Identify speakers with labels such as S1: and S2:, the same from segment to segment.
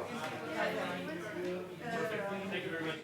S1: Thank you very much.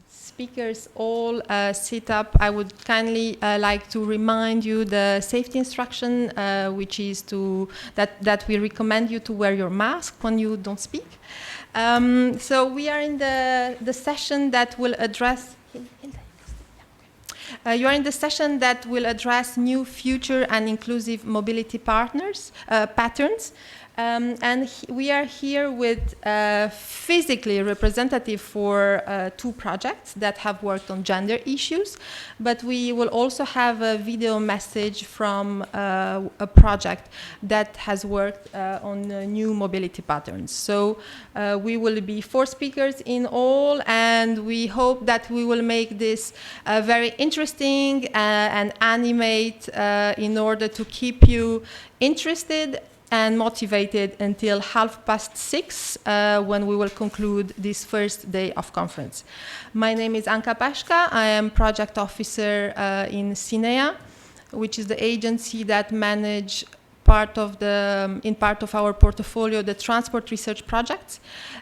S2: speakers all sit up, I would kindly like to remind you the safety instruction, which is that we recommend you to wear your mask when you don't speak. So we are in the session that will address. You are in the session that will address new, future, and inclusive mobility patterns. And we are here with physically representative for two projects that have worked on gender issues, but we will also have a video message from a project that has worked on new mobility patterns. So we will be 4 speakers in all, and we hope that we will make this very interesting and animate in order to keep you interested and motivated until 6:30 when we will conclude this first day of conference. My name is Anka Pashka. I am project officer in CINEA, which is the agency that manage in part of our portfolio the transport research projects.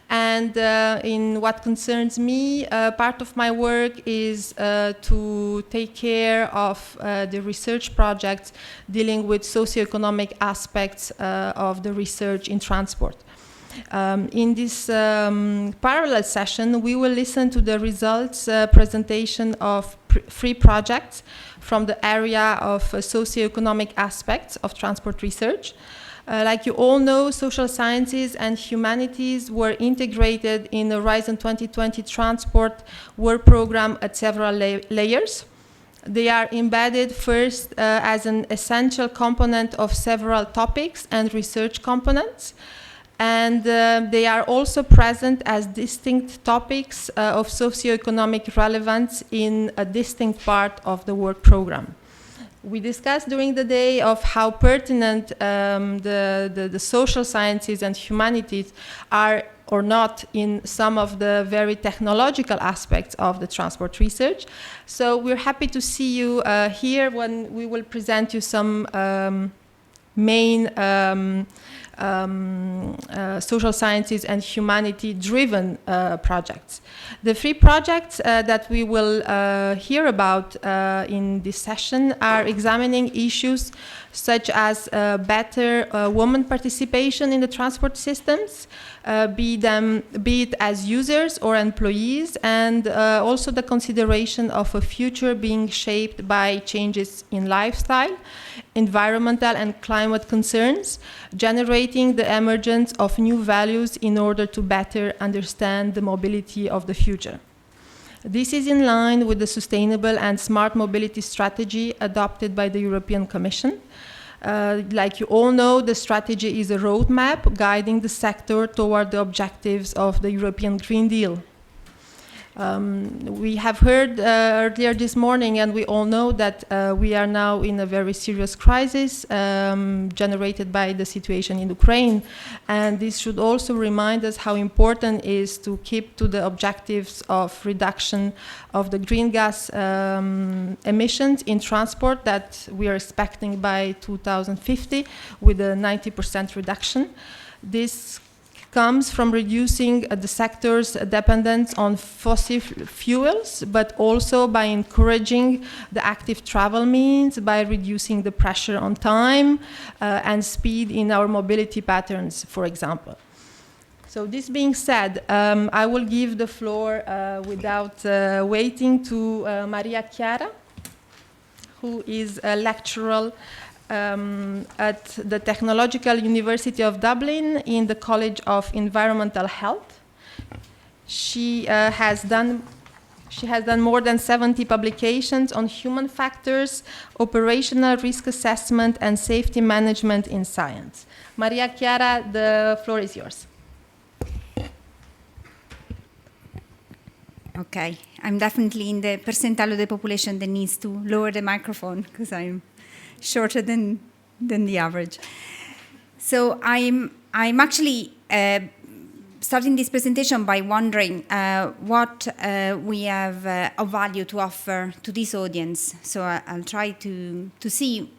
S2: And in what concerns me, part of my work is to take care of the research projects dealing with socioeconomic aspects of the research in transport. In this parallel session, we will listen to the results presentation of 3 projects from the area of socioeconomic aspects of transport research. Like you all know, social sciences and humanities were integrated in the Horizon 2020 Transport Work Program at several layers. They are embedded first as an essential component of several topics and research components. And they are also present as distinct topics of socioeconomic relevance in a distinct part of the work program. We discussed during the day of how pertinent the social sciences and humanities are or not in some of the very technological aspects of the transport research. So we're happy to see you here when we will present you some main social sciences and humanity-driven projects. The 3 projects that we will hear about in this session are examining issues such as better women participation in the transport systems, be it as users or employees, and also the consideration of a future being shaped by changes in lifestyle, environmental and climate concerns, generating the emergence of new values in order to better understand the mobility of the future. This is in line with the sustainable and smart mobility strategy adopted by the European Commission. Like you all know, the strategy is a roadmap guiding the sector toward the objectives of the European Green Deal. We have heard earlier this morning, and we all know that we are now in a very serious crisis generated by the situation in Ukraine. And this should also remind us how important it is to keep to the objectives of reduction of the green gas emissions in transport that we are expecting by 2050 with a 90% reduction. This comes from reducing the sector's dependence on fossil fuels, but also by encouraging the active travel means, by reducing the pressure on time and speed in our mobility patterns, for example. So this being said, I will give the floor without waiting to Maria Chiara, who is a lecturer at the Technological University of Dublin in the College of Environmental Health. She has done more than 70 publications on human factors, operational risk assessment, and safety management in science. Maria Chiara, the floor is yours.
S3: Okay, I'm definitely in the percentile of the population that needs to lower the microphone because I'm shorter than the average. So I'm actually starting this presentation by wondering what we have of value to offer to this audience. So I'll try to see,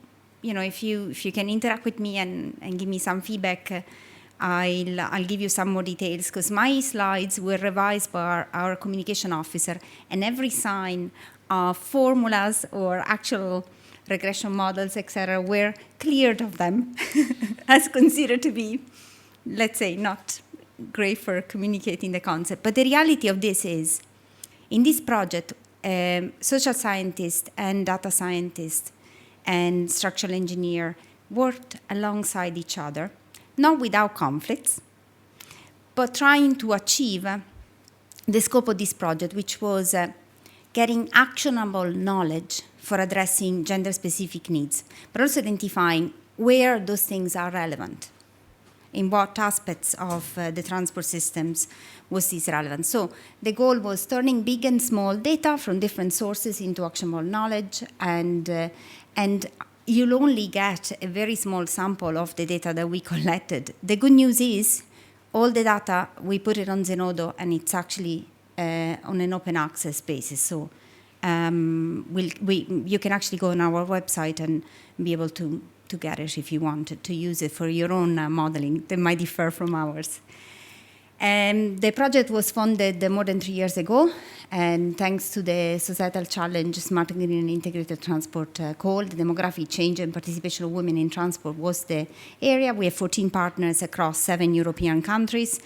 S3: if you can interact with me and give me some feedback I'll give you some more details, because my slides were revised by our communication officer, and every sign of formulas or actual regression models, etc., were cleared of them as considered to be, let's say, not great for communicating the concept. But the reality of this is, in this project, social scientists and data scientists and structural engineer worked alongside each other, not without conflicts, but trying to achieve the scope of this project, which was getting actionable knowledge for addressing gender-specific needs, but also identifying where those things are relevant, in what aspects of the transport systems was this relevant. So the goal was turning big and small data from different sources into actionable knowledge, and you'll only get a very small sample of the data that we collected. The good news is, all the data, we put it on Zenodo, and it's actually on an open access basis. So you can actually go on our website and be able to get it if you wanted to use it for your own modeling. They might differ from ours. The project was funded more than 3 years ago, and thanks to the societal challenge, Smart Green and Integrated Transport call, the demographic change and participation of women in transport was the area. We have 14 partners across 7 European countries,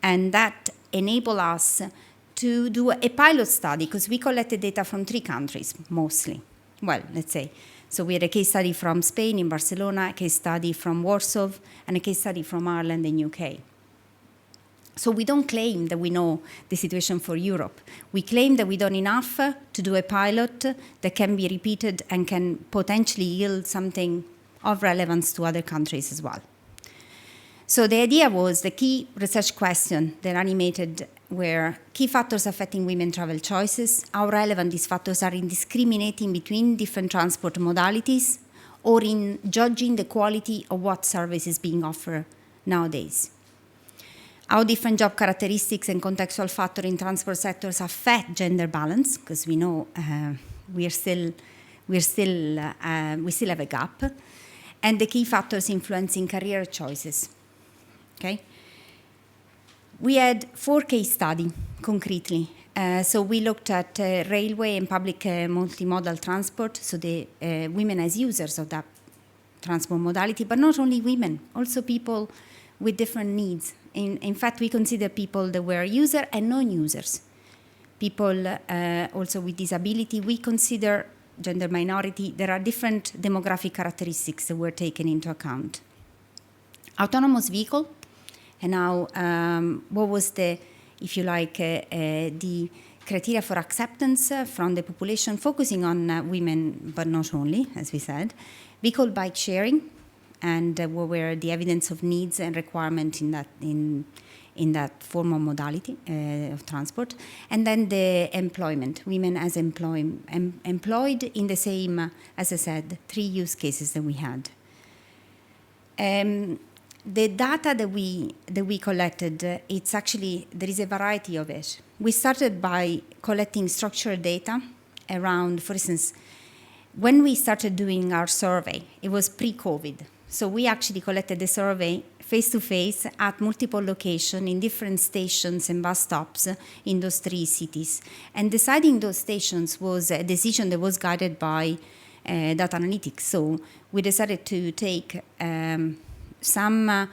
S3: and that enabled us to do a pilot study, because we collected data from 3 countries, mostly. Well, let's say. So we had a case study from Spain in Barcelona, a case study from Warsaw, and a case study from Ireland and UK. So we don't claim that we know the situation for Europe. We claim that we've done enough to do a pilot that can be repeated and can potentially yield something of relevance to other countries as well. So the idea was, the key research question that animated were key factors affecting women travel choices, how relevant these factors are in discriminating between different transport modalities, or in judging the quality of what service is being offered nowadays. How different job characteristics and contextual factors in transport sectors affect gender balance, because we know we still have a gap, and the key factors influencing career choices. Okay. We had 4 case studies, concretely. So we looked at railway and public multimodal transport, so the women as users of that transport modality, but not only women, also people with different needs. In fact, we consider people that were users and non-users. People also with disability, we consider gender minority. There are different demographic characteristics that were taken into account. Autonomous vehicle. And now, what was the, if you like, the criteria for acceptance from the population, focusing on women, but not only, as we said. Vehicle bike sharing, and what were the evidence of needs and requirement in that form of modality of transport. And then the employment, women as employed in the same, as I said, 3 use cases that we had. The data that we collected, it's actually, there is a variety of it. We started by collecting structured data around, for instance, when we started doing our survey, it was pre-COVID. So we actually collected the survey face-to-face at multiple locations in different stations and bus stops in those 3 cities. And deciding those stations was a decision that was guided by data analytics. So we decided to take some,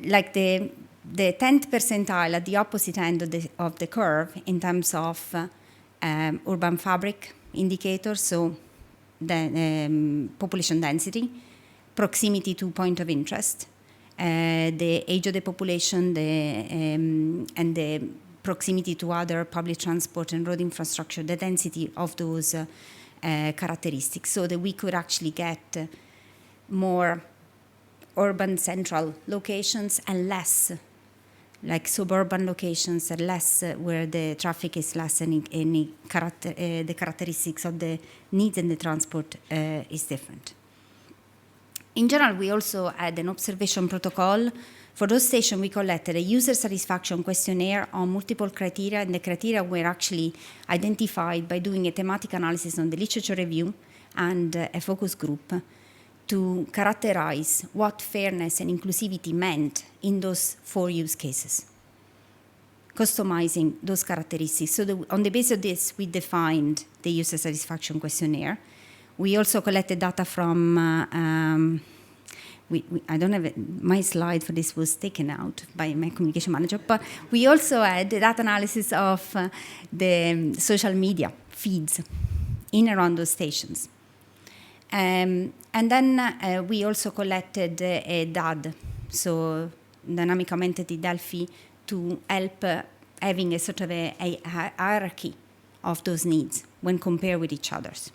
S3: like the 10th percentile at the opposite end of the curve in terms of urban fabric indicators, so the population density, proximity to point of interest, the age of the population, and the proximity to other public transport and road infrastructure, the density of those characteristics, so that we could actually get more urban central locations and less like suburban locations, and less where the traffic is less and the characteristics of the needs and the transport is different. In general, we also had an observation protocol. For those stations, we collected a user satisfaction questionnaire on multiple criteria, and the criteria were actually identified by doing a thematic analysis on the literature review and a focus group to characterize what fairness and inclusivity meant in those 4 use cases, customizing those characteristics. So on the basis of this, we defined the user satisfaction questionnaire. We also collected data from, I don't have it, my slide for this was taken out by my communication manager, but we also had the data analysis of the social media feeds in and around those stations. And then we also collected a DAD, so Dynamic Augmented Delphi, to help having a sort of a hierarchy of those needs when compared with each other's.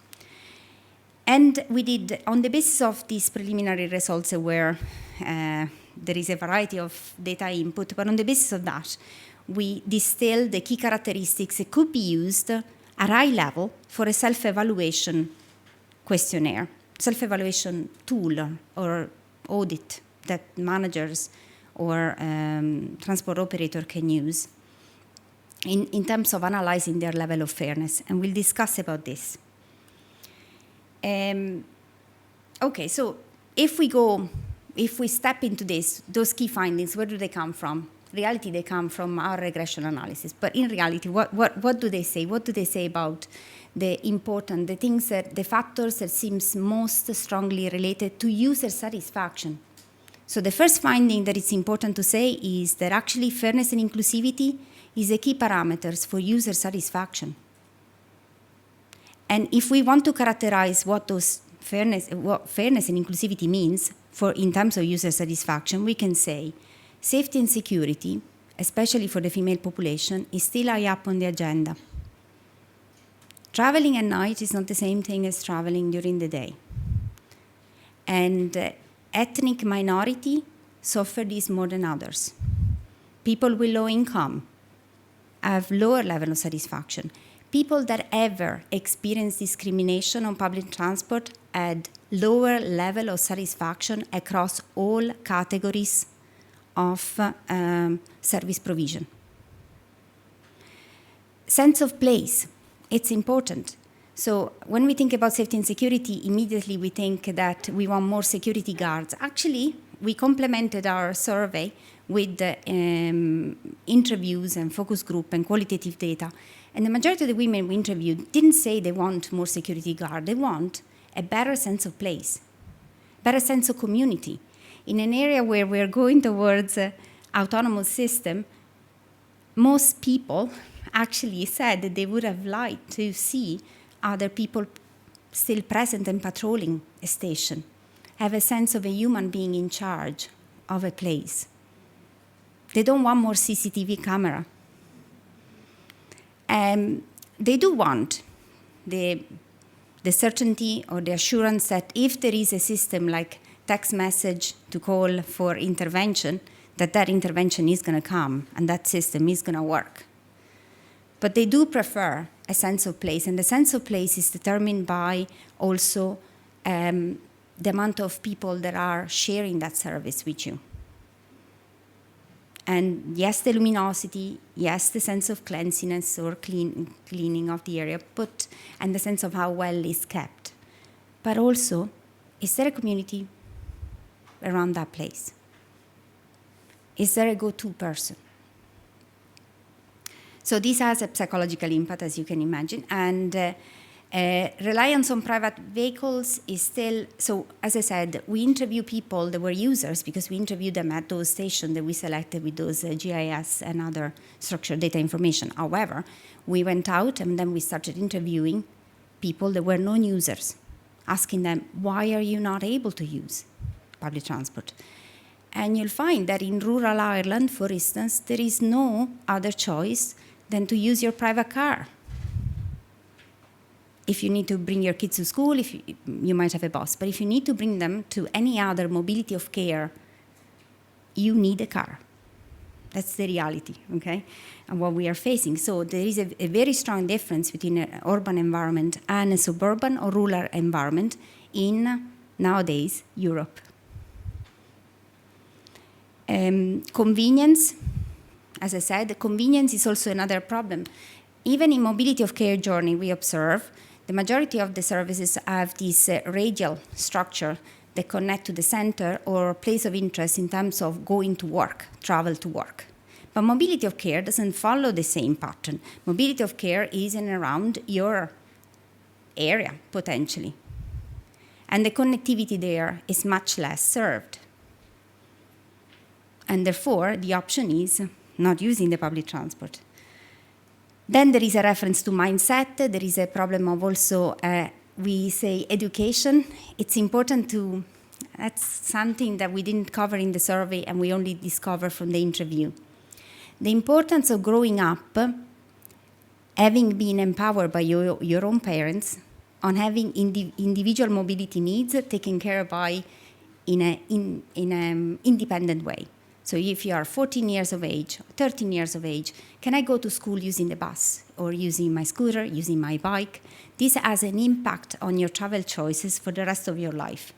S3: And we did, on the basis of these preliminary results where there is a variety of data input, but on the basis of that, we distilled the key characteristics that could be used at high level for a self-evaluation questionnaire, self-evaluation tool or audit that managers or transport operator can use in terms of analyzing their level of fairness. And we'll discuss about this. Okay, so if we step into this, those key findings, where do they come from? Reality, they come from our regression analysis. But in reality, what do they say? What do they say about the things that, the factors that seems most strongly related to user satisfaction? So the first finding that it's important to say is that actually fairness and inclusivity is a key parameters for user satisfaction. And if we want to characterize what fairness and inclusivity means in terms of user satisfaction, we can say safety and security, especially for the female population, is still high up on the agenda. Traveling at night is not the same thing as traveling during the day. And ethnic minority suffer this more than others. People with low income have lower level of satisfaction. People that ever experience discrimination on public transport had lower level of satisfaction across all categories of service provision. Sense of place, it's important. So when we think about safety and security, immediately we think that we want more security guards. Actually, we complemented our survey with interviews and focus group and qualitative data. And the majority of the women we interviewed didn't say they want more security guard. They want a better sense of place, better sense of community. In an area where we're going towards autonomous system, most people actually said that they would have liked to see other people still present and patrolling a station, have a sense of a human being in charge of a place. They don't want more CCTV camera. They do want the certainty or the assurance that if there is a system like text message to call for intervention, that intervention is going to come and that system is going to work. But they do prefer a sense of place, and the sense of place is determined by also the amount of people that are sharing that service with you. And yes, the luminosity, yes, the sense of cleanliness or cleaning of the area, and the sense of how well it's kept. But also, is there a community around that place? Is there a go-to person? So this has a psychological impact, as you can imagine, and reliance on private vehicles is still, so as I said, we interview people that were users because we interviewed them at those stations that we selected with those GIS and other structured data information. However, we went out and then we started interviewing people that were non-users, asking them, why are you not able to use public transport? And you'll find that in rural Ireland, for instance, there is no other choice than to use your private car. If you need to bring your kids to school, you might have a bus. But if you need to bring them to any other mobility of care, you need a car. That's the reality, okay? And what we are facing. So there is a very strong difference between an urban environment and a suburban or rural environment in, nowadays, Europe. Convenience, as I said, convenience is also another problem. Even in mobility of care journey, we observe the majority of the services have this radial structure that connect to the center or place of interest in terms of going to work, travel to work. But mobility of care doesn't follow the same pattern. Mobility of care is in and around your area, potentially. And the connectivity there is much less served. And therefore, the option is not using the public transport. Then there is a reference to mindset. There is a problem of also, we say, education. It's important to, that's something that we didn't cover in the survey and we only discovered from the interview. The importance of growing up, having been empowered by your own parents, on having individual mobility needs taken care by in an independent way. So if you are 14 years of age, 13 years of age, can I go to school using the bus or using my scooter, using my bike? This has an impact on your travel choices for the rest of your life.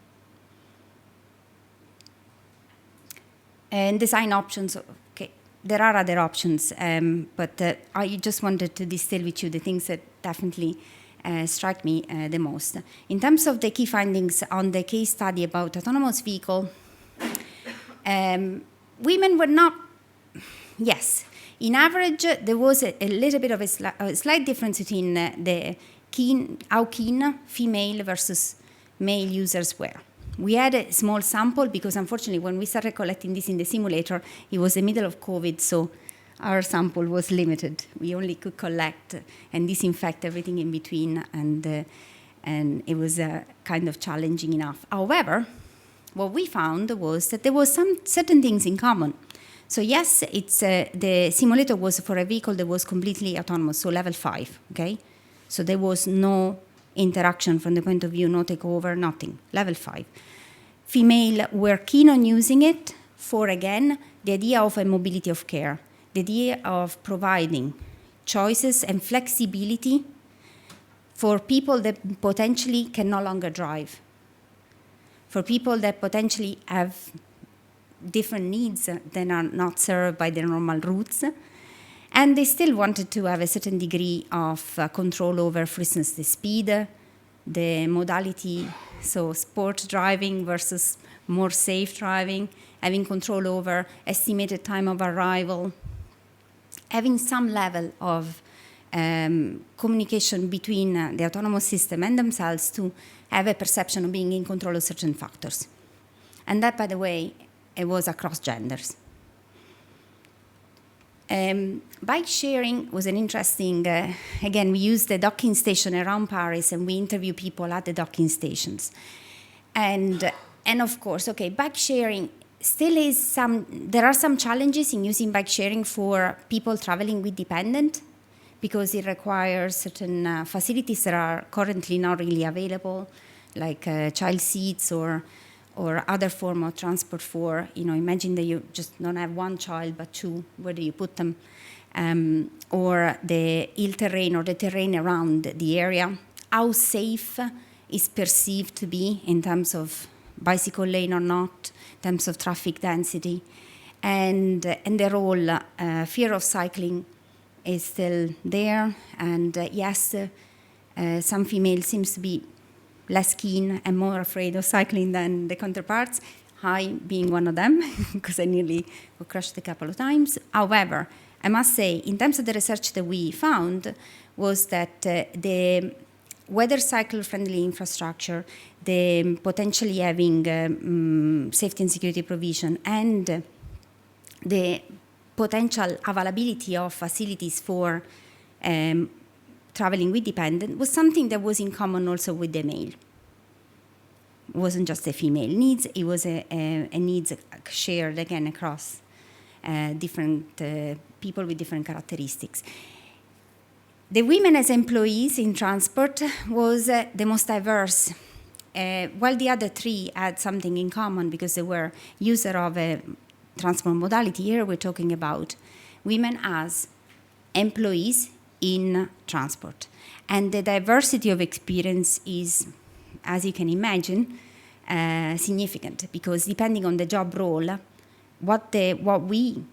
S3: And design options, okay, there are other options, but I just wanted to distill with you the things that definitely strike me the most. In terms of the key findings on the case study about autonomous vehicle, women were not, yes. In average, there was a little bit of a slight difference between how keen female versus male users were. We had a small sample because, unfortunately, when we started collecting this in the simulator, it was the middle of COVID, so our sample was limited. We only could collect and disinfect everything in between, and it was kind of challenging enough. However, what we found was that there was some certain things in common. So yes, it's the simulator was for a vehicle that was completely autonomous, so level 5, okay? So there was no interaction from the point of view, no takeover, nothing, level 5. Female were keen on using it for, again, the idea of a mobility of care, the idea of providing choices and flexibility for people that potentially can no longer drive, for people that potentially have different needs that are not served by the normal routes, and they still wanted to have a certain degree of control over, for instance, the speed, the modality, so sport driving versus more safe driving, having control over estimated time of arrival, having some level of communication between the autonomous system and themselves to have a perception of being in control of certain factors. And that, by the way, it was across genders. Bike sharing was an interesting, again, we used the docking station around Paris and we interview people at the docking stations. And of course, okay, bike sharing still is there are some challenges in using bike sharing for people traveling with dependent because it requires certain facilities that are currently not really available, like child seats or other form of transport for, imagine that you just don't have one child, but two, where do you put them? Or the hill terrain or the terrain around the area, how safe is perceived to be in terms of bicycle lane or not, in terms of traffic density, and the role, fear of cycling is still there, and yes, some females seems to be less keen and more afraid of cycling than the counterparts, I being one of them, because I nearly got crushed a couple of times. However, I must say, in terms of the research that we found, was that the whether cycle-friendly infrastructure, the potentially having safety and security provision, and the potential availability of facilities for traveling with dependent was something that was in common also with the male. It wasn't just a female needs, it was a needs shared again across different people with different characteristics. The women as employees in transport was the most diverse, while the other three had something in common because they were user of a transport modality. Here we're talking about women as employees in transport. And the diversity of experience is, as you can imagine, significant because depending on the job role, what we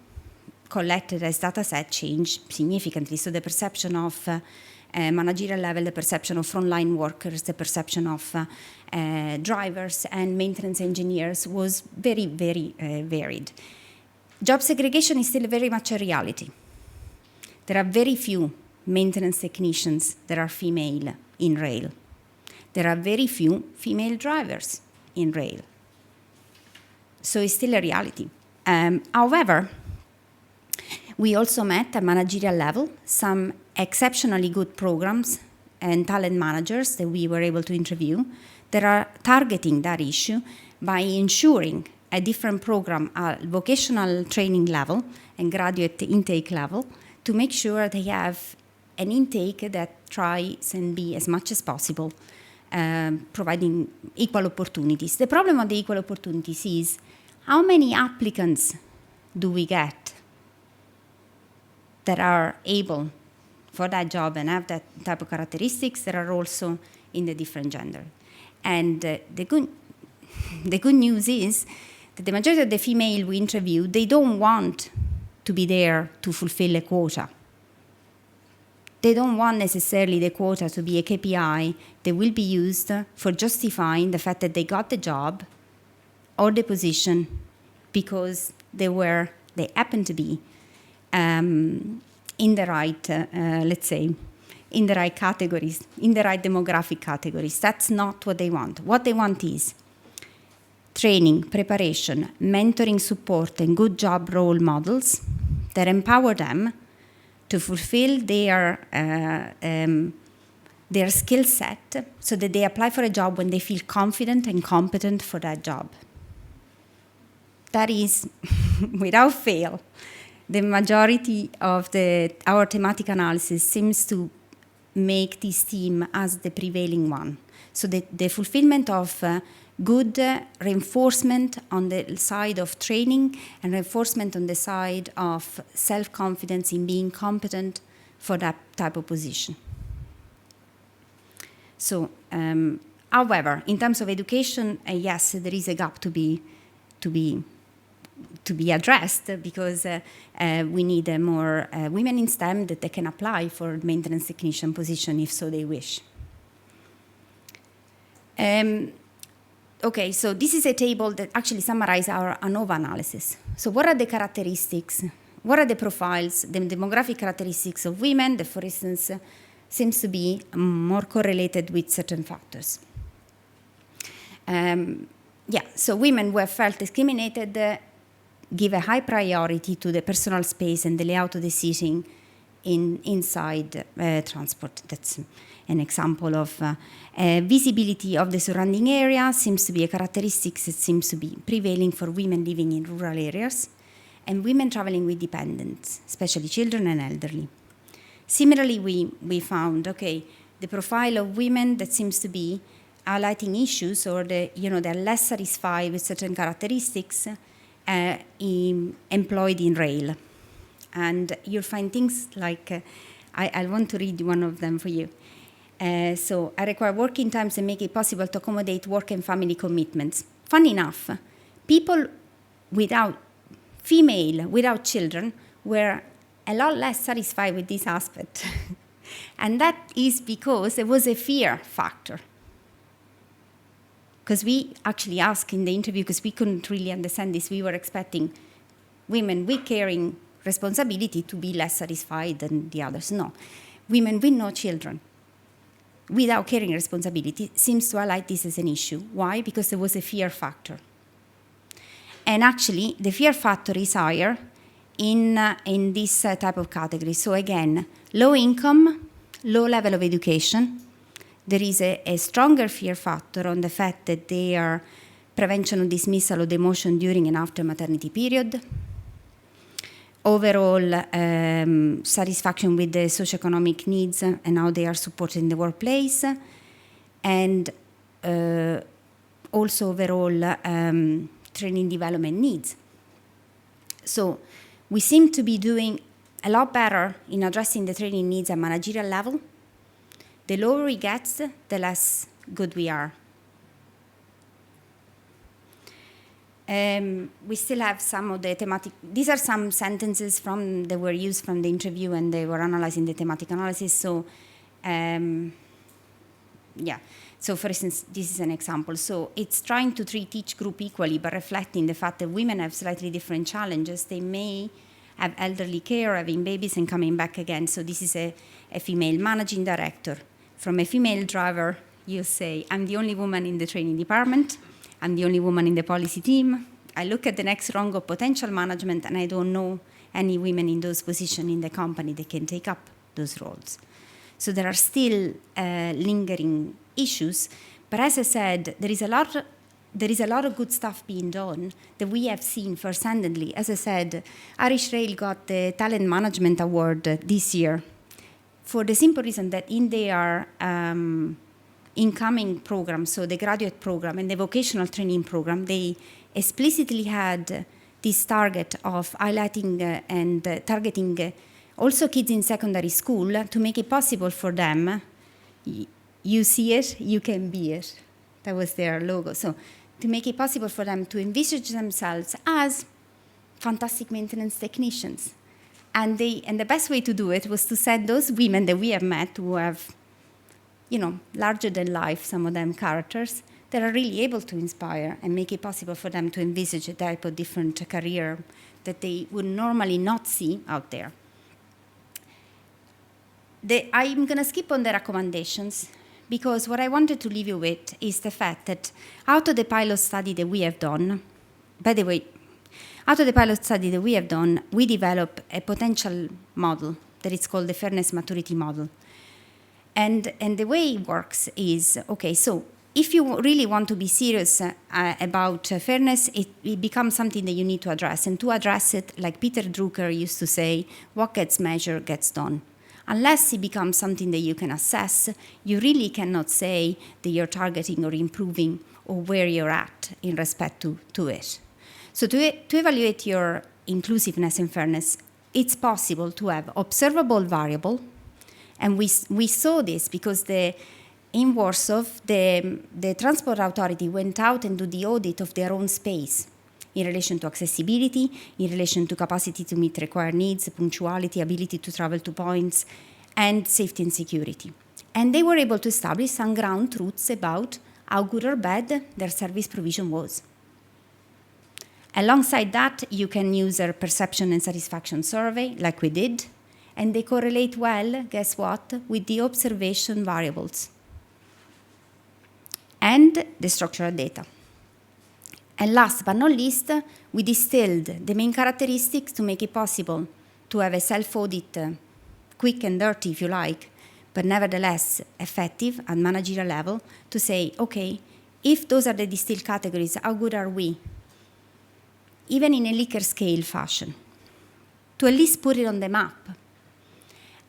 S3: collected as data set changed significantly. So the perception of managerial level, the perception of frontline workers, the perception of drivers and maintenance engineers was very, very varied. Job segregation is still very much a reality. There are very few maintenance technicians that are female in rail. There are very few female drivers in rail. So it's still a reality. However, we also met at managerial level some exceptionally good programs and talent managers that we were able to interview that are targeting that issue by ensuring a different program at vocational training level and graduate intake level to make sure they have an intake that tries and be as much as possible providing equal opportunities. The problem of the equal opportunities is how many applicants do we get that are able for that job and have that type of characteristics that are also in the different gender. And the good news is that the majority of the female we interview, they don't want to be there to fulfill a quota. They don't want necessarily the quota to be a KPI that will be used for justifying the fact that they got the job or the position because they happen to be in the right, let's say, in the right categories, in the right demographic categories. That's not what they want. What they want is training, preparation, mentoring support, and good job role models that empower them to fulfill their skill set so that they apply for a job when they feel confident and competent for that job. That is, without fail, the majority of our thematic analysis seems to make this theme as the prevailing one. So the fulfillment of good reinforcement on the side of training and reinforcement on the side of self-confidence in being competent for that type of position. So, however, in terms of education, yes, there is a gap to be addressed because we need more women in STEM that they can apply for maintenance technician position if so they wish. Okay, so this is a table that actually summarizes our ANOVA analysis. So what are the characteristics, what are the profiles, the demographic characteristics of women that, for instance, seems to be more correlated with certain factors? So women who have felt discriminated give a high priority to the personal space and the layout of the seating inside transport. That's an example of visibility of the surrounding area seems to be a characteristic that seems to be prevailing for women living in rural areas and women traveling with dependents, especially children and elderly. Similarly, we found, the profile of women that seems to be highlighting issues or they're less satisfied with certain characteristics employed in rail. And you'll find things like, I want to read one of them for you. So I require working times and make it possible to accommodate work and family commitments. Fun enough, people female without children were a lot less satisfied with this aspect. And that is because there was a fear factor. Because we actually asked in the interview, because we couldn't really understand this, we were expecting women with caring responsibility to be less satisfied than the others. No, women with no children without caring responsibility seems to highlight this as an issue. Why? Because there was a fear factor. And actually, the fear factor is higher in this type of category. So again, low income, low level of education. There is a stronger fear factor on the fact that they are prevention of dismissal or demotion during and after maternity period. Overall satisfaction with the socioeconomic needs and how they are supported in the workplace, and also overall training development needs. So we seem to be doing a lot better in addressing the training needs at managerial level. The lower it gets, the less good we are. We still have some of the thematic. These are some sentences that were used from the interview, and they were analyzing the thematic analysis. So, yeah. So, for instance, this is an example. So, it's trying to treat each group equally, but reflecting the fact that women have slightly different challenges. They may have elderly care, having babies, and coming back again. So, this is a female managing director. From a female driver, you say, I'm the only woman in the training department. I'm the only woman in the policy team. I look at the next rung of potential management, and I don't know any women in those positions in the company that can take up those roles. So there are still lingering issues. But as I said, there is a lot of good stuff being done that we have seen first-handedly. As I said, Irish Rail got the Talent Management Award this year for the simple reason that in their incoming program, so the graduate program and the vocational training program, they explicitly had this target of highlighting and targeting also kids in secondary school to make it possible for them. You see it, you can be it. That was their logo. So to make it possible for them to envisage themselves as fantastic maintenance technicians. And the best way to do it was to set those women that we have met who have, larger than life, some of them characters, that are really able to inspire and make it possible for them to envisage a type of different career that they would normally not see out there. I'm going to skip on the recommendations because what I wanted to leave you with is the fact that out of the pilot study that we have done, by the way, we developed a potential model that is called the Fairness Maturity Model. And the way it works is, okay, so if you really want to be serious about fairness, it becomes something that you need to address. And to address it, like Peter Drucker used to say, what gets measured gets done. Unless it becomes something that you can assess, you really cannot say that you're targeting or improving or where you're at in respect to it. So to evaluate your inclusiveness and fairness, it's possible to have observable variable. And we saw this because in Warsaw, the Transport Authority went out and did the audit of their own space in relation to accessibility, in relation to capacity to meet required needs, punctuality, ability to travel to points, and safety and security. And they were able to establish some ground truths about how good or bad their service provision was. Alongside that, you can use a perception and satisfaction survey, like we did, and they correlate well, guess what, with the observation variables and the structural data. And last but not least, we distilled the main characteristics to make it possible to have a self-audit, quick and dirty, if you like, but nevertheless effective at managerial level, to say, okay, if those are the distilled categories, how good are we? Even in a Likert scale fashion, to at least put it on the map.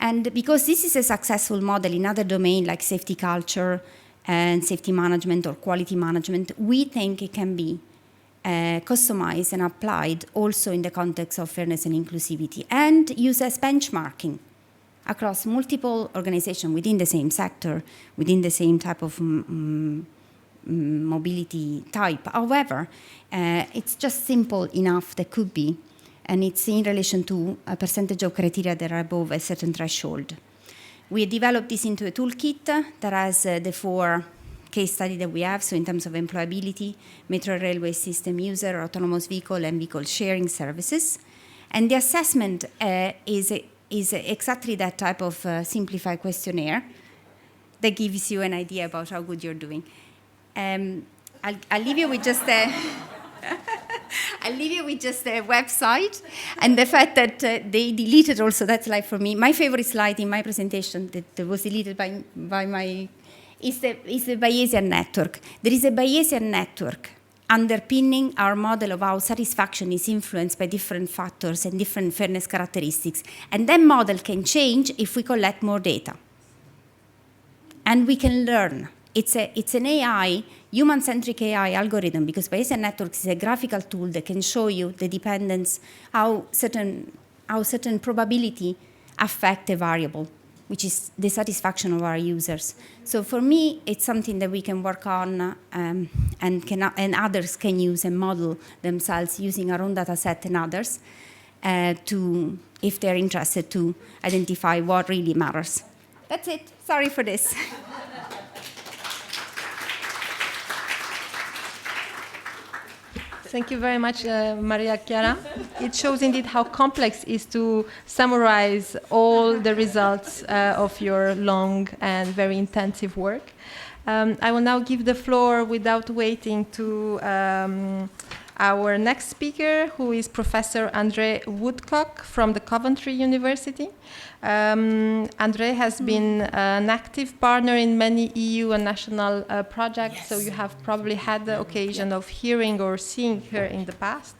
S3: And because this is a successful model in other domains like safety culture and safety management or quality management, we think it can be customized and applied also in the context of fairness and inclusivity, and use as benchmarking across multiple organizations within the same sector, within the same type of mobility type. However, it's just simple enough that could be, and it's in relation to a percentage of criteria that are above a certain threshold. We developed this into a toolkit that has the 4 case studies that we have, so in terms of employability, metro railway system user, autonomous vehicle, and vehicle sharing services. And the assessment is exactly that type of simplified questionnaire that gives you an idea about how good you're doing. I'll leave you with just a website, and the fact that they deleted also that slide for me. My favorite slide in my presentation that was deleted by my is the Bayesian network. There is a Bayesian network underpinning our model of how satisfaction is influenced by different factors and different fairness characteristics. And that model can change if we collect more data. And we can learn. It's an AI, human-centric AI algorithm, because Bayesian networks is a graphical tool that can show you the dependence, how certain probability affect a variable which is the satisfaction of our users. So for me, it's something that we can work on and others can use and model themselves using our own data set and others to, if they're interested, to identify what really matters. That's it. Sorry for this.
S2: Thank you very much, Maria Chiara. It shows indeed how complex it is to summarize all the results of your long and very intensive work. I will now give the floor without waiting to our next speaker, who is Professor Andre Woodcock from the Coventry University. Andre has been an active partner in many EU and national projects, yes. So you have probably had the occasion of hearing or seeing her in the past.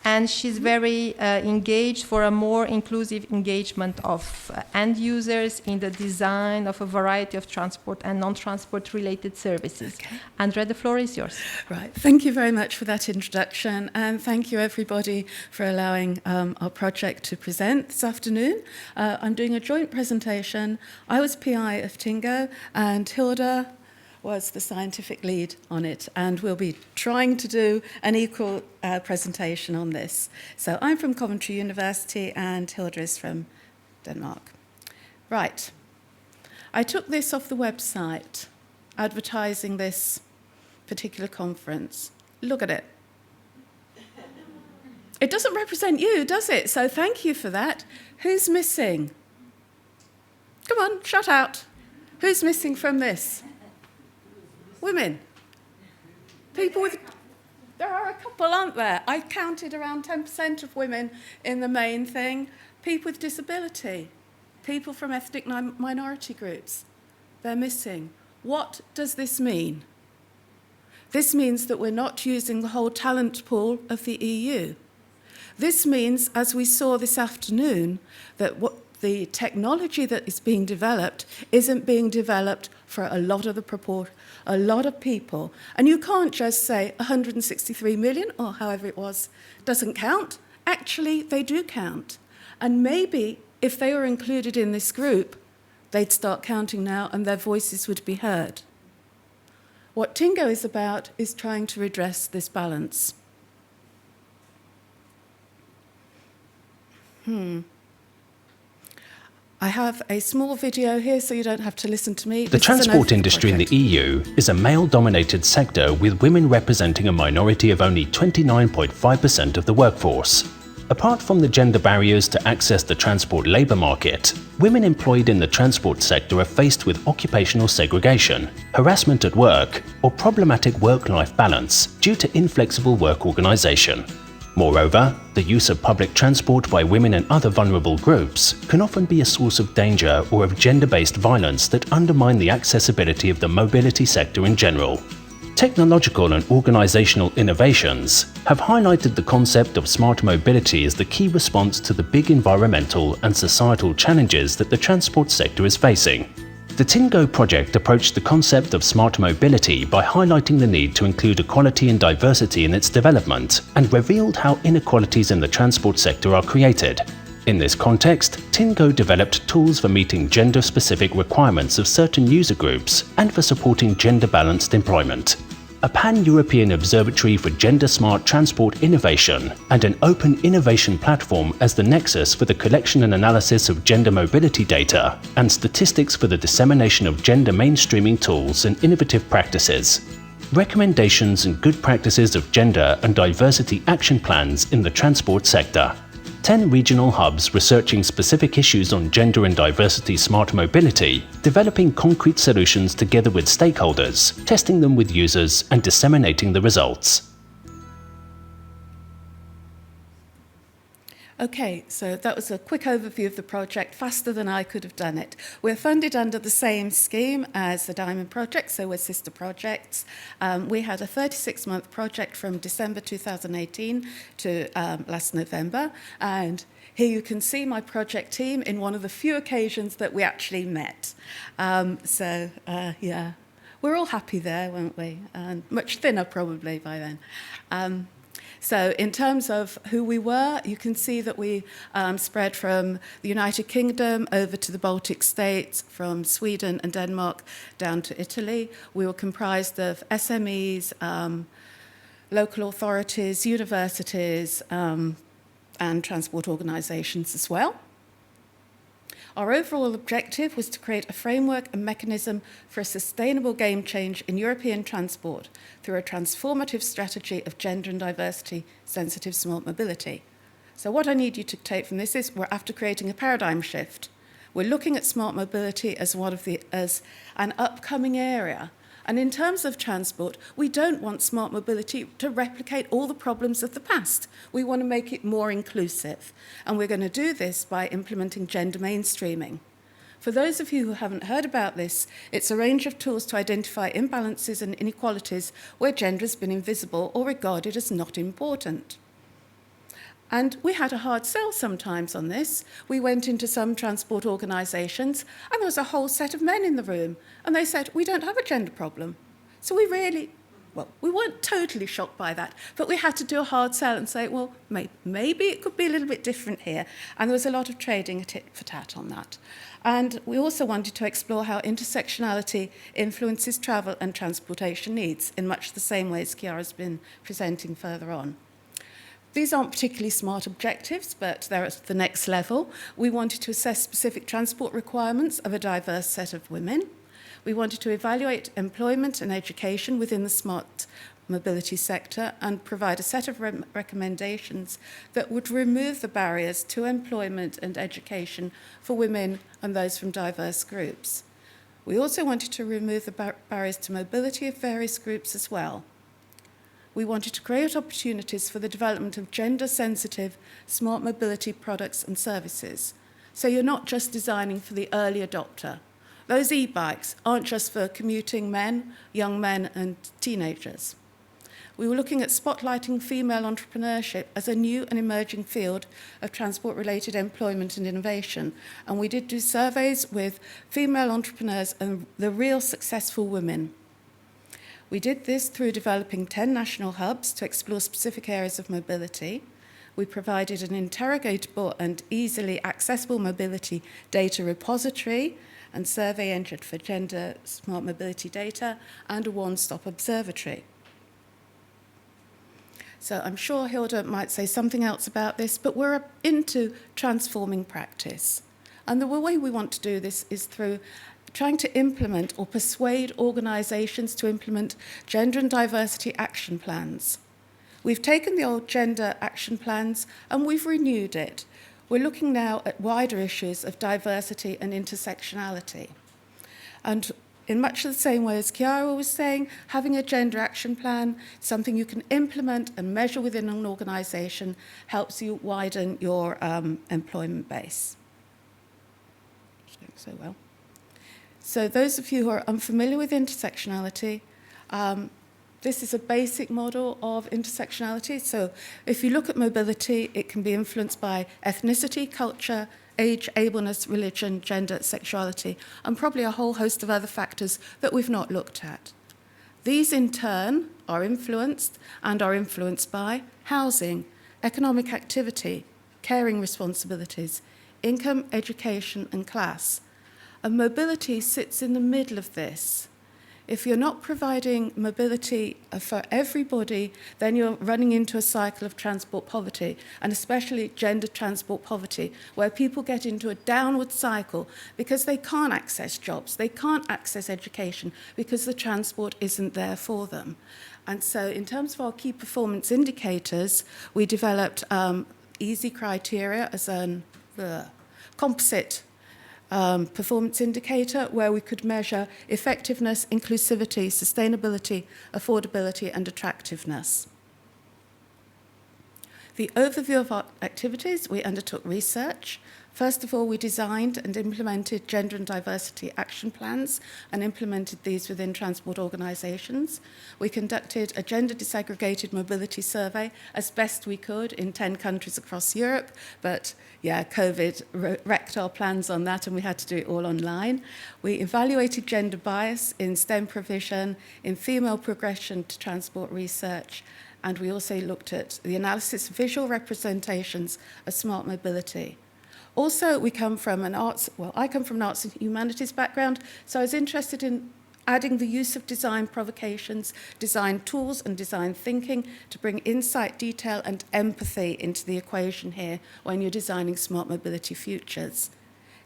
S2: And she's very engaged for a more inclusive engagement of end users in the design of a variety of transport and non-transport related services. Okay. Andre, the floor is yours.
S4: Right. Thank you very much for that introduction, and thank you everybody for allowing our project to present this afternoon. I'm doing a joint presentation. I was PI of TINNGO, and Hilda was the scientific lead on it, and we'll be trying to do an equal presentation on this. So I'm from Coventry University and Hilda is from Denmark. Right. I took this off the website advertising this particular conference. Look at it. It doesn't represent you, does it? So thank you for that. Who's missing? Come on, shout out. Who's missing from this? Women. People with... There are a couple, aren't there? I counted around 10% of women in the main thing. People with disability. People from ethnic minority groups. They're missing. What does this mean? This means that we're not using the whole talent pool of the EU. This means, as we saw this afternoon, that the technology that is being developed isn't being developed for a lot of people. And you can't just say 163 million, or however it was, doesn't count. Actually, they do count. And maybe if they were included in this group, they'd start counting now and their voices would be heard. What TINNGO is about is trying to redress this balance. I have a small video here so you don't have to listen to me.
S5: The transport industry in the EU is a male-dominated sector with women representing a minority of only 29.5% of the workforce. Apart from the gender barriers to access the transport labour market, women employed in the transport sector are faced with occupational segregation, harassment at work, or problematic work-life balance due to inflexible work organisation. Moreover, the use of public transport by women and other vulnerable groups can often be a source of danger or of gender-based violence that undermine the accessibility of the mobility sector in general. Technological and organisational innovations have highlighted the concept of smart mobility as the key response to the big environmental and societal challenges that the transport sector is facing. The TINNGO project approached the concept of smart mobility by highlighting the need to include equality and diversity in its development and revealed how inequalities in the transport sector are created. In this context, TINNGO developed tools for meeting gender-specific requirements of certain user groups and for supporting gender-balanced employment. A pan-European observatory for gender-smart transport innovation and an open innovation platform as the nexus for the collection and analysis of gender mobility data and statistics for the dissemination of gender mainstreaming tools and innovative practices. Recommendations and good practices of gender and diversity action plans in the transport sector. 10 regional hubs researching specific issues on gender and diversity smart mobility, developing concrete solutions together with stakeholders, testing them with users and disseminating the results.
S4: Okay, so that was a quick overview of the project, faster than I could have done it. We're funded under the same scheme as the Diamond Project, so we're sister projects. We had a 36-month project from December 2018 to last November, and here you can see my project team in one of the few occasions that we actually met. Yeah, we're all happy there, weren't we? And much thinner probably by then. So in terms of who we were, you can see that we spread from the United Kingdom over to the Baltic states, from Sweden and Denmark down to Italy. We were comprised of SMEs, local authorities, universities, and transport organisations as well. Our overall objective was to create a framework and mechanism for a sustainable game change in European transport through a transformative strategy of gender and diversity-sensitive smart mobility. So what I need you to take from this is we're after creating a paradigm shift. We're looking at smart mobility as an upcoming area. And in terms of transport, we don't want smart mobility to replicate all the problems of the past. We want to make it more inclusive. And we're going to do this by implementing gender mainstreaming. For those of you who haven't heard about this, it's a range of tools to identify imbalances and inequalities where gender has been invisible or regarded as not important. And we had a hard sell sometimes on this. We went into some transport organisations and there was a whole set of men in the room and they said, we don't have a gender problem. So we weren't totally shocked by that, but we had to do a hard sell and say, well, maybe it could be a little bit different here. And there was a lot of trading tit for tat on that. And we also wanted to explore how intersectionality influences travel and transportation needs in much the same way as Chiara's been presenting further on. These aren't particularly smart objectives, but they're at the next level. We wanted to assess specific transport requirements of a diverse set of women. We wanted to evaluate employment and education within the smart mobility sector and provide a set of recommendations that would remove the barriers to employment and education for women and those from diverse groups. We also wanted to remove the barriers to mobility of various groups as well. We wanted to create opportunities for the development of gender-sensitive smart mobility products and services. So you're not just designing for the early adopter. Those e-bikes aren't just for commuting men, young men and teenagers. We were looking at spotlighting female entrepreneurship as a new and emerging field of transport-related employment and innovation. And we did do surveys with female entrepreneurs and the real successful women. We did this through developing 10 national hubs to explore specific areas of mobility. We provided an interrogatable and easily accessible mobility data repository and survey engine for gender smart mobility data and a one-stop observatory. So I'm sure Hilda might say something else about this, but we're into transforming practice. And the way we want to do this is through trying to implement or persuade organisations to implement gender and diversity action plans. We've taken the old gender action plans and we've renewed it. We're looking now at wider issues of diversity and intersectionality. And in much the same way as Chiara was saying, having a gender action plan, something you can implement and measure within an organisation, helps you widen your employment base. It's going so well. So those of you who are unfamiliar with intersectionality, this is a basic model of intersectionality. So if you look at mobility, it can be influenced by ethnicity, culture, age, ableness, religion, gender, sexuality, and probably a whole host of other factors that we've not looked at. These in turn are influenced by housing, economic activity, caring responsibilities, income, education, and class. And mobility sits in the middle of this. If you're not providing mobility for everybody, then you're running into a cycle of transport poverty, and especially gender transport poverty, where people get into a downward cycle because they can't access jobs, they can't access education because the transport isn't there for them. And so in terms of our key performance indicators, we developed easy criteria as a composite performance indicator where we could measure effectiveness, inclusivity, sustainability, affordability, and attractiveness. The overview of our activities, we undertook research. First of all, we designed and implemented gender and diversity action plans and implemented these within transport organisations. We conducted a gender disaggregated mobility survey as best we could in 10 countries across Europe, but yeah, COVID wrecked our plans on that and we had to do it all online. We evaluated gender bias in STEM provision, in female progression to transport research, And we also looked at the analysis of visual representations of smart mobility. Also, I come from an arts and humanities background, so I was interested in adding the use of design provocations, design tools, and design thinking to bring insight, detail, and empathy into the equation here when you're designing smart mobility futures.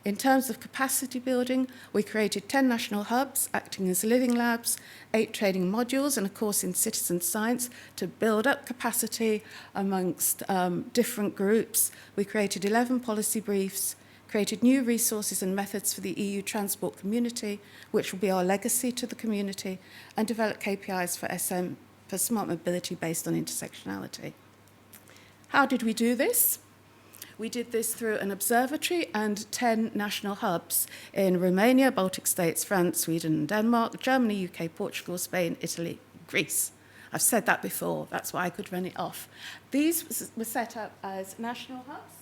S4: In terms of capacity building, we created 10 national hubs acting as living labs, 8 training modules, and a course in citizen science to build up capacity amongst different groups. We created 11 policy briefs, created new resources and methods for the EU transport community, which will be our legacy to the community, and developed KPIs for smart mobility based on intersectionality. How did we do this? We did this through an observatory and 10 national hubs in Romania, Baltic States, France, Sweden, and Denmark, Germany, UK, Portugal, Spain, Italy, Greece. I've said that before, that's why I could run it off. These were set up as national hubs.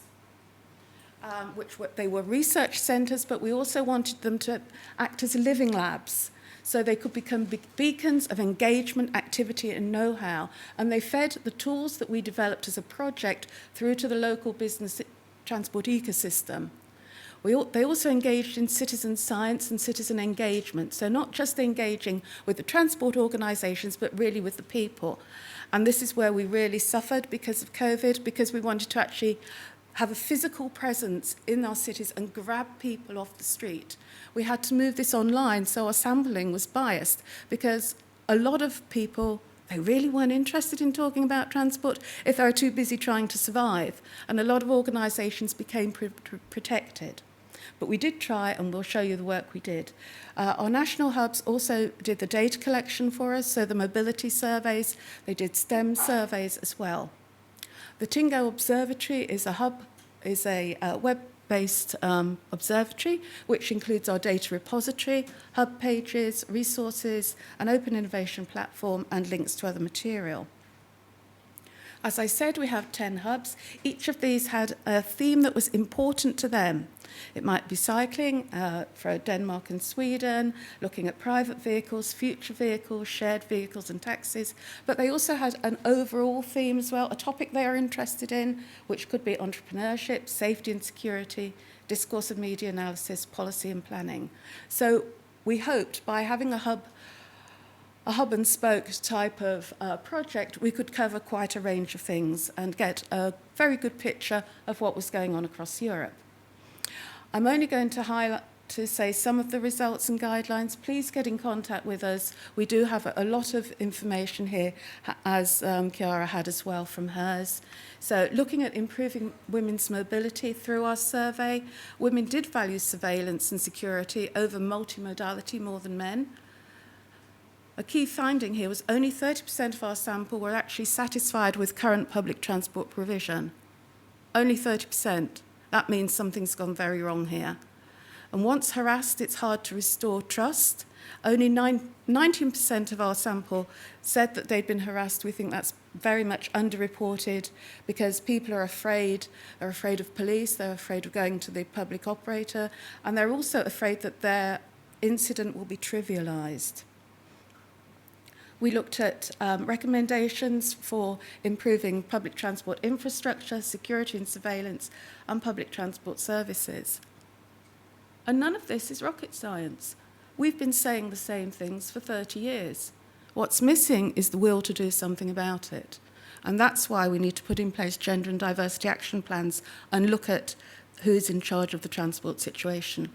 S4: They were research centres, but we also wanted them to act as living labs, so they could become beacons of engagement, activity, and know-how. And they fed the tools that we developed as a project through to the local business transport ecosystem. They also engaged in citizen science and citizen engagement, so not just engaging with the transport organisations, but really with the people. And this is where we really suffered because of COVID, because we wanted to actually have a physical presence in our cities and grab people off the street. We had to move this online, so our sampling was biased because a lot of people, they really weren't interested in talking about transport if they were too busy trying to survive, and a lot of organisations became protected. But we did try, and we'll show you the work we did. Our national hubs also did the data collection for us, so the mobility surveys, they did STEM surveys as well. The TINNGO Observatory is a web-based observatory, which includes our data repository, hub pages, resources, an open innovation platform, and links to other material. As I said, we have 10 hubs. Each of these had a theme that was important to them. It might be cycling for Denmark and Sweden, looking at private vehicles, future vehicles, shared vehicles and taxis, but they also had an overall theme as well, a topic they are interested in, which could be entrepreneurship, safety and security, discourse and media analysis, policy and planning. So we hoped by having a hub and spoke type of project, we could cover quite a range of things and get a very good picture of what was going on across Europe. I'm only going to say some of the results and guidelines. Please get in contact with us. We do have a lot of information here, as Chiara had as well from hers. So looking at improving women's mobility through our survey, women did value surveillance and security over multimodality more than men. A key finding here was only 30% of our sample were actually satisfied with current public transport provision. Only 30%. That means something's gone very wrong here. And once harassed, it's hard to restore trust. Only 19% of our sample said that they'd been harassed. We think that's very much underreported because people are afraid. They're afraid of police, they're afraid of going to the public operator, and they're also afraid that their incident will be trivialised. We looked at recommendations for improving public transport infrastructure, security and surveillance, and public transport services. And none of this is rocket science. We've been saying the same things for 30 years. What's missing is the will to do something about it. And that's why we need to put in place gender and diversity action plans and look at who's in charge of the transport situation.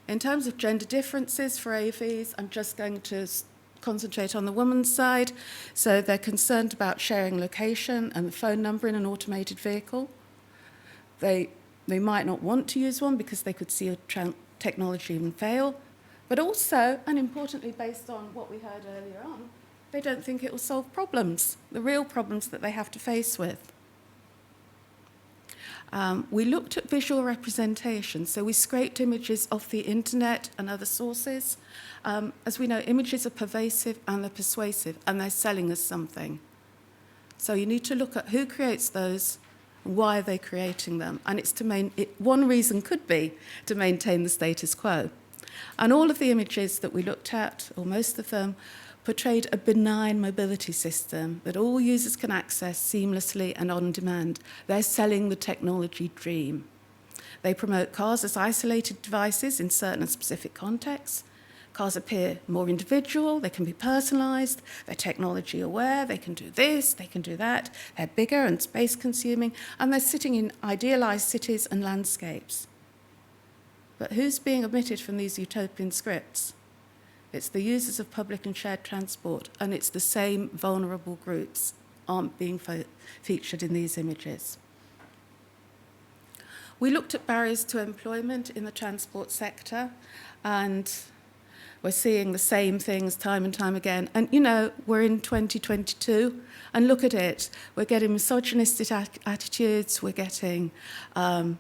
S4: In terms of gender differences for AVs, I'm just going to concentrate on the woman's side. So they're concerned about sharing location and the phone number in an automated vehicle. They might not want to use one because they could see a technology even fail. But also, and importantly, based on what we heard earlier on, they don't think it will solve problems, the real problems that they have to face with. We looked at visual representation, so we scraped images off the internet and other sources. As we know, images are pervasive and they're persuasive, and they're selling us something. So you need to look at who creates those, and why are they creating them, and it's one reason could be to maintain the status quo. And all of the images that we looked at, or most of them, portrayed a benign mobility system that all users can access seamlessly and on demand. They're selling the technology dream. They promote cars as isolated devices in certain and specific contexts. Cars appear more individual, they can be personalized, they're technology aware, they can do this, they can do that, they're bigger and space consuming, and they're sitting in idealized cities and landscapes. But who's being omitted from these utopian scripts? It's the users of public and shared transport, and it's the same vulnerable groups aren't being featured in these images. We looked at barriers to employment in the transport sector, and we're seeing the same things time and time again. And, you know, we're in 2022, and look at it. We're getting misogynistic attitudes, we're getting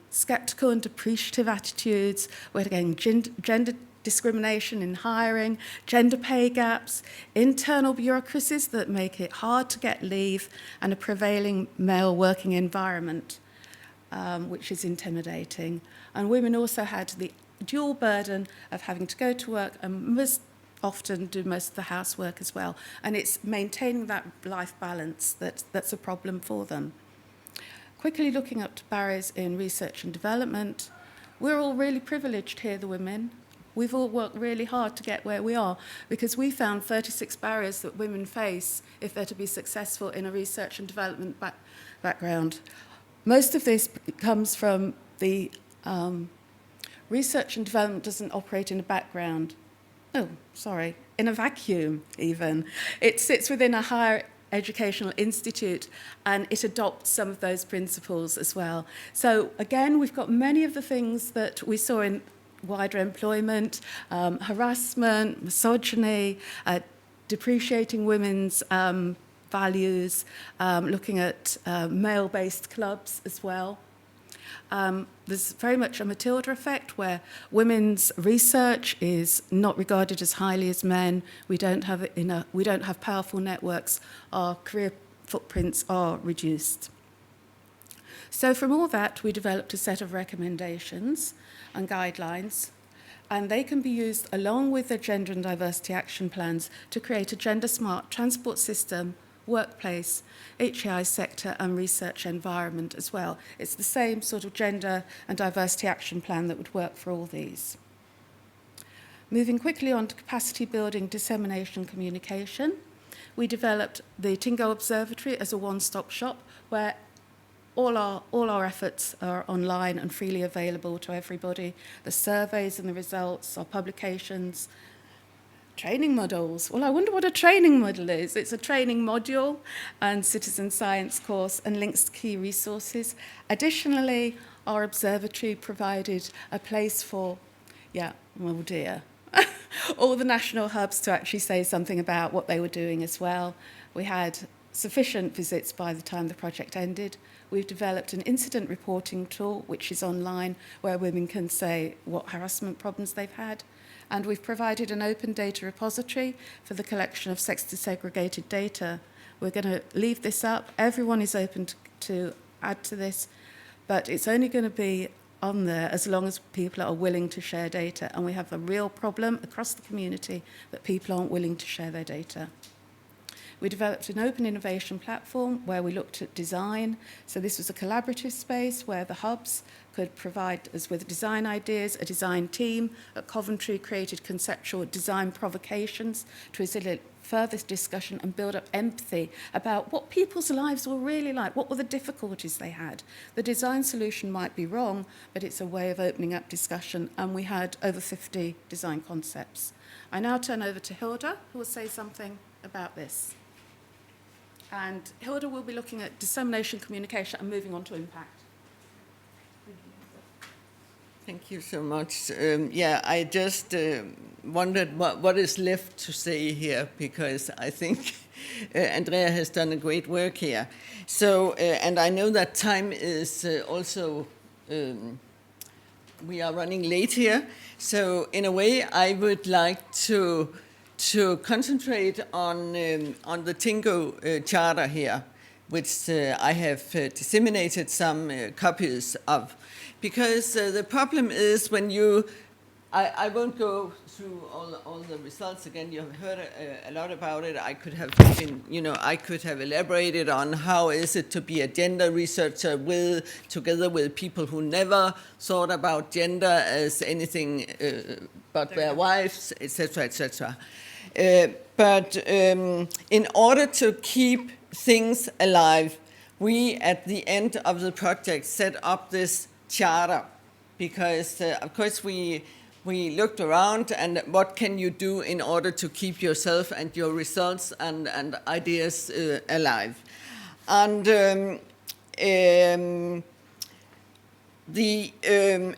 S4: sceptical and depreciative attitudes, we're getting gender discrimination in hiring, gender pay gaps, internal bureaucracies that make it hard to get leave, and a prevailing male working environment, which is intimidating. And women also had the dual burden of having to go to work and most often do most of the housework as well. And it's maintaining that life balance that's a problem for them. Quickly looking up to barriers in research and development, we're all really privileged here, the women. We've all worked really hard to get where we are because we found 36 barriers that women face if they're to be successful in a research and development background. Most of this comes from the research and development doesn't operate in a background. In a vacuum even. It sits within a higher educational institute and it adopts some of those principles as well. So again, we've got many of the things that we saw in wider employment, harassment, misogyny, depreciating women's values, looking at male-based clubs as well. There's very much a Matilda effect where women's research is not regarded as highly as men. We don't have powerful networks. Our career footprints are reduced. So from all that, we developed a set of recommendations and guidelines, and they can be used along with the gender and diversity action plans to create a gender-smart transport system, workplace, HEI sector and research environment as well. It's the same sort of gender and diversity action plan that would work for all these. Moving quickly on to capacity building, dissemination, communication, we developed the TINNGO Observatory as a one-stop shop where all our efforts are online and freely available to everybody. The surveys and the results, our publications, training models. Well, I wonder what a training model is. It's a training module and citizen science course and links to key resources. Additionally, our observatory provided a place for, all the national hubs to actually say something about what they were doing as well. We had sufficient visits by the time the project ended. We've developed an incident reporting tool, which is online, where women can say what harassment problems they've had. And we've provided an open data repository for the collection of sex-desegregated data. We're going to leave this up. Everyone is open to add to this, but it's only going to be on there as long as people are willing to share data. And we have a real problem across the community that people aren't willing to share their data. We developed an open innovation platform where we looked at design. So this was a collaborative space where the hubs could provide us with design ideas. A design team at Coventry created conceptual design provocations to facilitate further discussion and build up empathy about what people's lives were really like, what were the difficulties they had. The design solution might be wrong, but it's a way of opening up discussion, and we had over 50 design concepts. I now turn over to Hilda, who will say something about this. And Hilda will be looking at dissemination, communication, and moving on to impact.
S6: Thank you so much. I just wondered what is left to say here, because I think Andrea has done a great work here. So, and I know that time is also, we are running late here. So in a way, I would like to concentrate on the TINNGO Charter here, which I have disseminated some copies of. Because the problem is when you I won't go through all the results again. You have heard a lot about it. I could have I could have elaborated on how is it to be a gender researcher together with people who never thought about gender as anything but their wives, etc., etc. But in order to keep things alive, we at the end of the project set up this charter because, of course, we looked around and what can you do in order to keep yourself and your results and ideas alive. And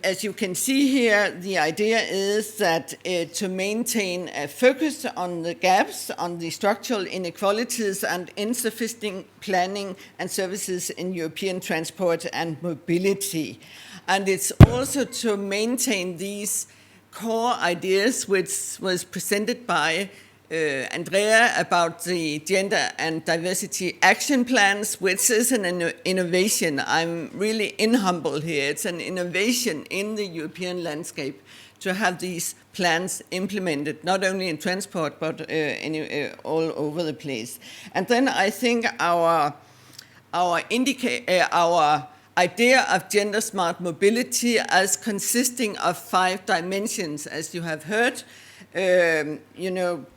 S6: as you can see here, the idea is that to maintain a focus on the gaps, on the structural inequalities and insufficient planning and services in European transport and mobility. And it's also to maintain these core ideas which was presented by Andrea about the gender and diversity action plans, which is an innovation. I'm really humble here. It's an innovation in the European landscape to have these plans implemented, not only in transport, but all over the place. And then I think our idea of gender smart mobility as consisting of 5 dimensions, as you have heard,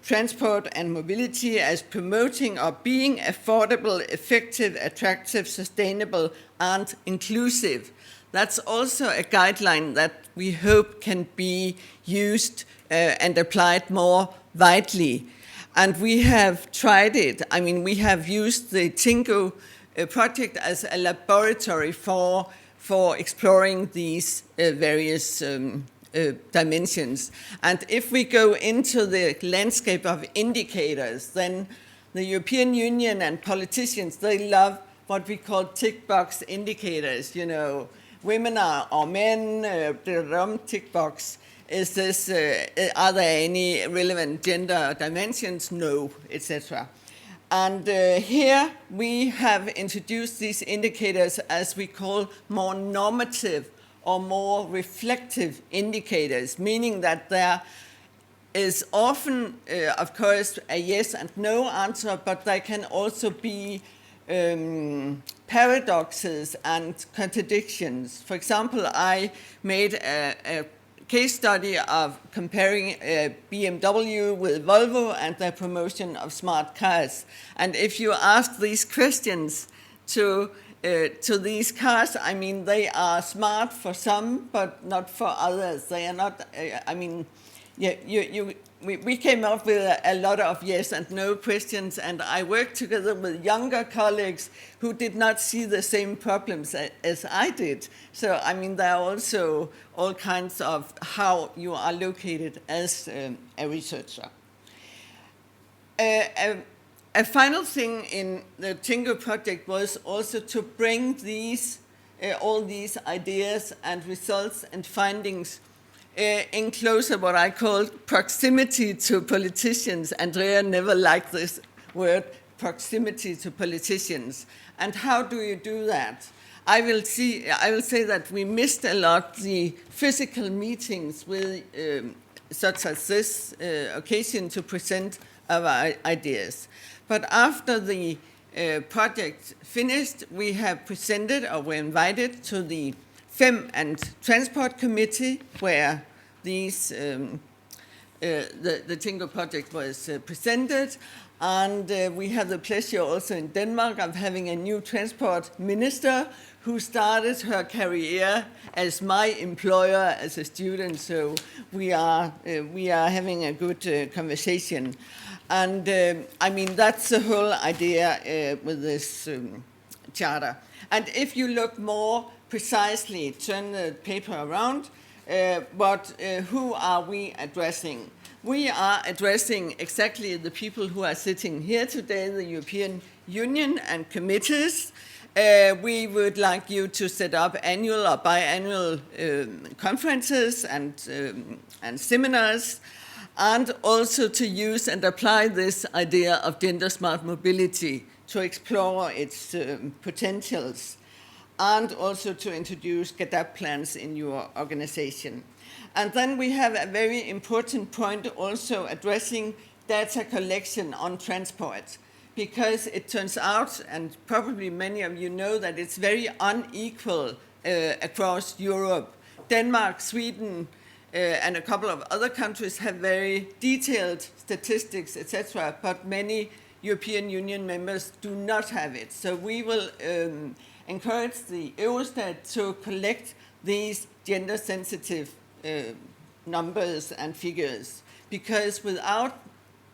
S6: transport and mobility as promoting or being affordable, effective, attractive, sustainable, and inclusive. That's also a guideline that we hope can be used and applied more widely. And we have tried it. I mean, we have used the TINNGO project as a laboratory for exploring these various dimensions. And if we go into the landscape of indicators, then the European Union and politicians, they love what we call tick box indicators. Women or men, tick box. Is this? Are there any relevant gender dimensions? No, etc. And here we have introduced these indicators as we call more normative or more reflective indicators, meaning that there is often, of course, a yes and no answer, but there can also be paradoxes and contradictions. For example, I made a case study of comparing BMW with Volvo and the promotion of smart cars. And if you ask these questions to these cars, I mean, they are smart for some, but not for others. They are not, we came up with a lot of yes and no questions, and I worked together with younger colleagues who did not see the same problems as I did. So, I mean, there are also all kinds of how you are located as a researcher. A final thing in the TINNGO project was also to bring these, all these ideas and results and findings in closer, what I call proximity to politicians. Andrea never liked this word, proximity to politicians. And how do you do that? I will say that we missed a lot the physical meetings with, such as this occasion, to present our ideas. But after the project finished, we have presented, or were invited to the FEM and Transport Committee, where these the TINNGO project was presented. And we have the pleasure also in Denmark of having a new transport minister who started her career as my employer as a student. So we are having a good conversation. And I mean, that's the whole idea with this charter. And if you look more precisely, turn the paper around, who are we addressing? We are addressing exactly the people who are sitting here today, the European Union and committees. We would like you to set up annual or biannual conferences and seminars, and also to use and apply this idea of gender smart mobility to explore its potentials, and also to introduce GaDAP plans in your organization. And then we have a very important point also addressing data collection on transport, because it turns out, and probably many of you know, that it's very unequal across Europe. Denmark, Sweden, and a couple of other countries have very detailed statistics, etc., but many European Union members do not have it. So we will encourage the Eurostat to collect these gender-sensitive numbers and figures, because without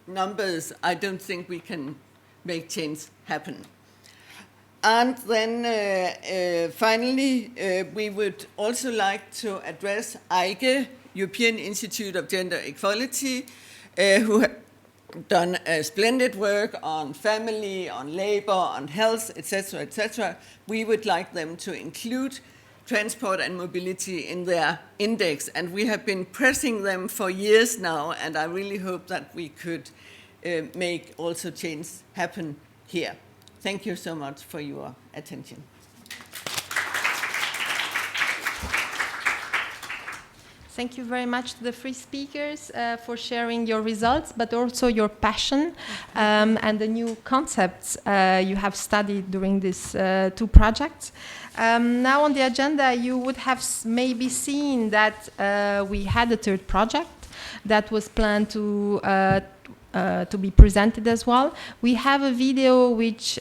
S6: numbers, I don't think we can make change happen. And then finally, we would also like to address EIGE, European Institute of Gender Equality, who have done splendid work on family, on labor, on health, etc., etc. We would like them to include transport and mobility in their index, and we have been pressing them for years now, and I really hope that we could make also change happen here. Thank you so much for your attention.
S2: Thank you very much to the three speakers for sharing your results, but also your passion and the new concepts you have studied during these two projects. Now on the agenda, you would have maybe seen that we had a third project that was planned to be presented as well. We have a video which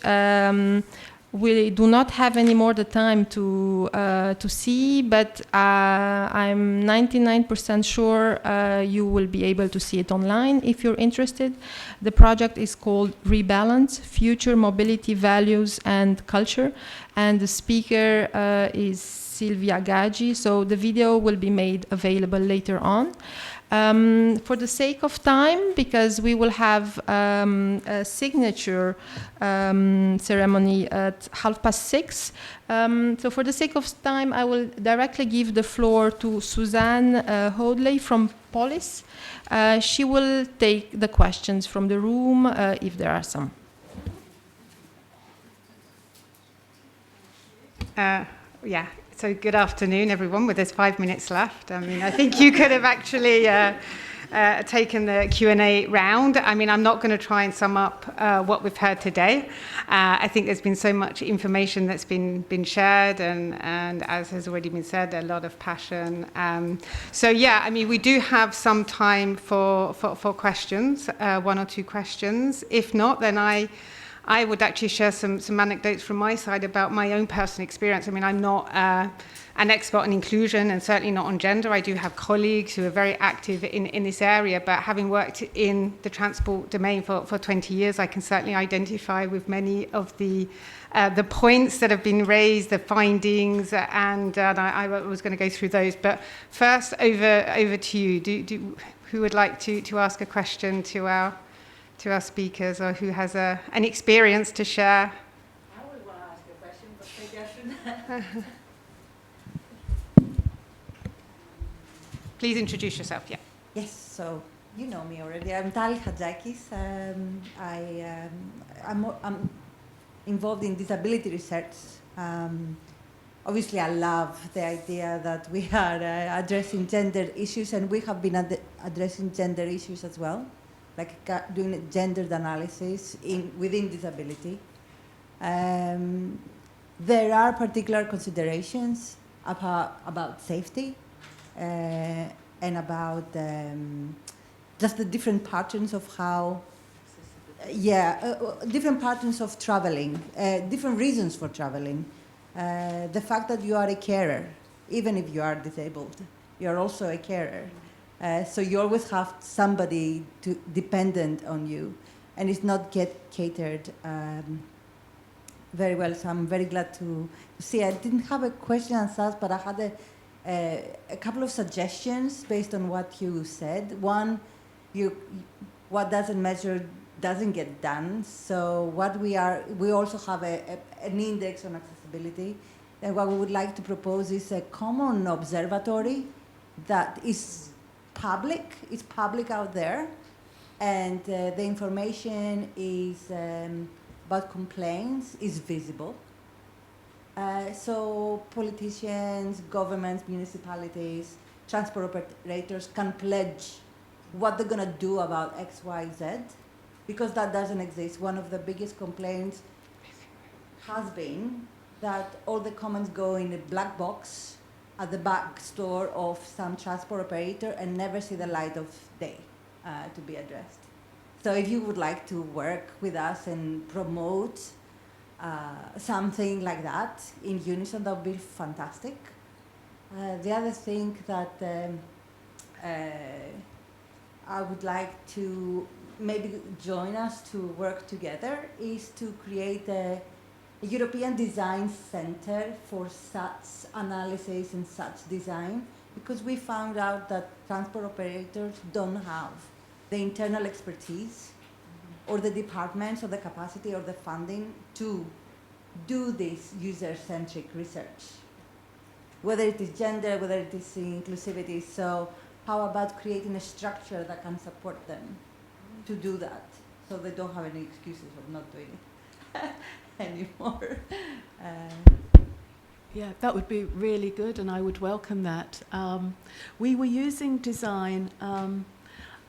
S2: we do not have anymore the time to see, but I'm 99% sure you will be able to see it online if you're interested. The project is called Rebalance, Future Mobility Values and Culture, and the speaker is Silvia Gaggi, so the video will be made available later on. For the sake of time, because we will have a signature ceremony at 6:30. So for the sake of time, I will directly give the floor to Suzanne Hoadley from Polis. She will take the questions from the room, if there are some.
S7: Yeah. So good afternoon, everyone, with us 5 minutes left. I mean, I think you could have actually taken the Q&A round. I mean, I'm not going to try and sum up what we've heard today. I think there's been so much information that's been shared, and as has already been said, a lot of passion. So yeah, I mean, we do have some time for questions, one or two questions. If not, then I would actually share some anecdotes from my side about my own personal experience. I mean, I'm not an expert on inclusion and certainly not on gender. I do have colleagues who are very active in this area, but having worked in the transport domain for 20 years, I can certainly identify with many of the points that have been raised, the findings, and I was going to go through those. But first, over to you. Who would like to ask a question to our speakers, or who has an experience to share?
S8: I would want to ask a question, but maybe I shouldn't.
S7: Please introduce yourself, yeah.
S8: Yes, so you know me already. I'm Talia Hadjakis. I'm involved in disability research. Obviously, I love the idea that we are addressing gender issues, and we have been addressing gender issues as well, like doing a gendered analysis within disability. There are particular considerations about safety and about just the different patterns of how, different patterns of traveling, different reasons for traveling. The fact that you are a carer, even if you are disabled, you are also a carer. So you always have somebody dependent on you, and it's not catered very well. So I'm very glad to see. I didn't have a question as such, but I had a couple of suggestions based on what you said. One, what doesn't measure doesn't get done. So we also have an index on accessibility. And what we would like to propose is a common observatory that is public. It's public out there, and the information is about complaints is visible. So politicians, governments, municipalities transport operators can pledge what they're going to do about X, Y, Z, because that doesn't exist. One of the biggest complaints has been that all the comments go in a black box at the back store of some transport operator and never see the light of day to be addressed. So if you would like to work with us and promote something like that in unison, that would be fantastic. The other thing that I would like to maybe join us to work together is to create a European Design Center for such analysis and such design, because we found out that transport operators don't have the internal expertise or the departments or the capacity or the funding to do this user-centric research, whether it is gender, whether it is inclusivity. So how about creating a structure that can support them to do that, so they don't have any excuses of not doing it anymore?
S4: Yeah, that would be really good, and I would welcome that. We were using design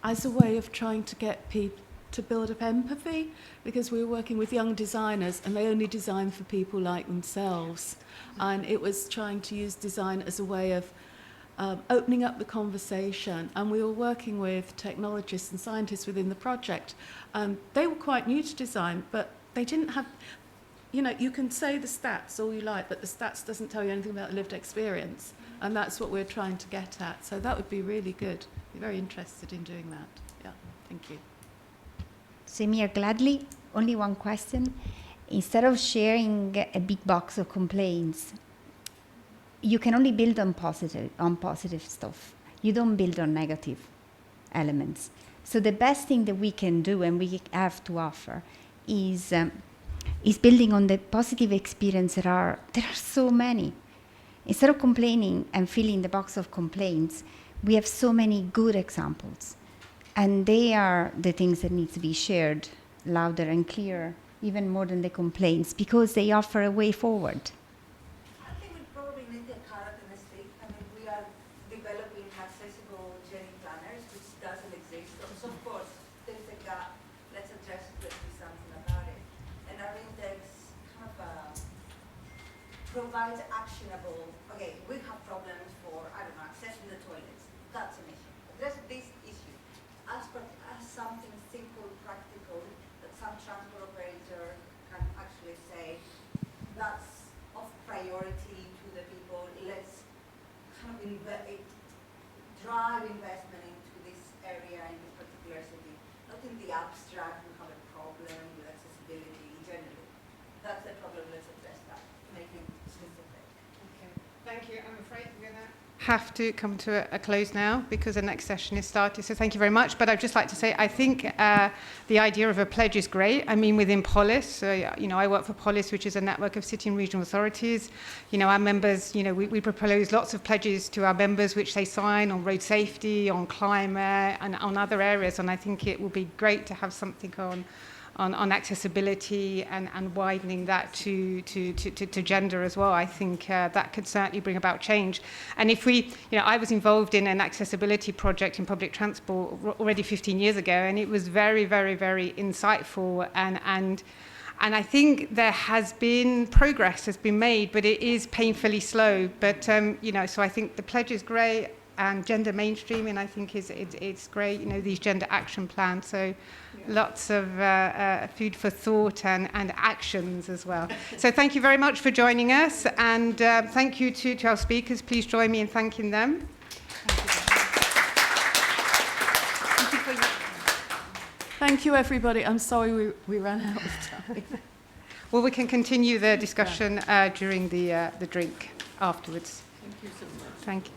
S4: as a way of trying to get people to build up empathy, because we were working with young designers and they only design for people like themselves. And it was trying to use design as a way of opening up the conversation. And we were working with technologists and scientists within the project. They were quite new to design, but they didn't have, you know, you can say the stats all you like, but the stats doesn't tell you anything about lived experience. And that's what we're trying to get at. So that would be really good. We're very interested in doing that. Yeah, thank you.
S3: Same here, gladly. Only one question. Instead of sharing a big box of complaints, you can only build on positive stuff. You don't build on negative elements. So the best thing that we can do and we have to offer is building on the positive experience. There are so many. Instead of complaining and filling the box of complaints, we have so many good examples. And they are the things that need to be shared louder and clearer, even more than the complaints, because they offer a way forward.
S8: I think we probably need a carrot and a stick. I mean, we are developing accessible journey planners, which doesn't exist. So of course, there's a gap. Let's address it. Let's do something about it. And our index kind of provides actionable. Okay, we have problems for, I don't know, accessing the toilets. That's an issue. Address this issue as something simple, practical, that some transport operator can actually say, that's of priority to the people. Let's kind of drive investment into this area in this particular city. Not in the abstract, we have a problem with accessibility generally. That's the problem, let's address that, make it specific.
S7: Okay, thank you. I'm afraid we're going to have to come to a close now because the next session is started. So thank you very much. But I'd just like to say, I think the idea of a pledge is great. I mean, within Polis, you know, I work for Polis, which is a network of city and regional authorities. You know, our members, you know, we propose lots of pledges to our members, which they sign on road safety, on climate, and on other areas. And I think it will be great to have something on accessibility and widening that to gender as well. I think that could certainly bring about change. And if we, you know, I was involved in an accessibility project in public transport already 15 years ago, and it was very, very, very insightful. And I think there has been progress has been made, but it is painfully slow. But you know, so I think the pledge is great, and gender mainstreaming, I think, it's great. You know, these gender action plans. So lots of food for thought and actions as well. So thank you very much for joining us, and thank you to our speakers. Please join me in thanking them.
S4: Thank you, everybody. I'm sorry we ran out of time.
S7: Well, we can continue the discussion during the drink afterwards.
S6: Thank you so much.
S7: Thank you.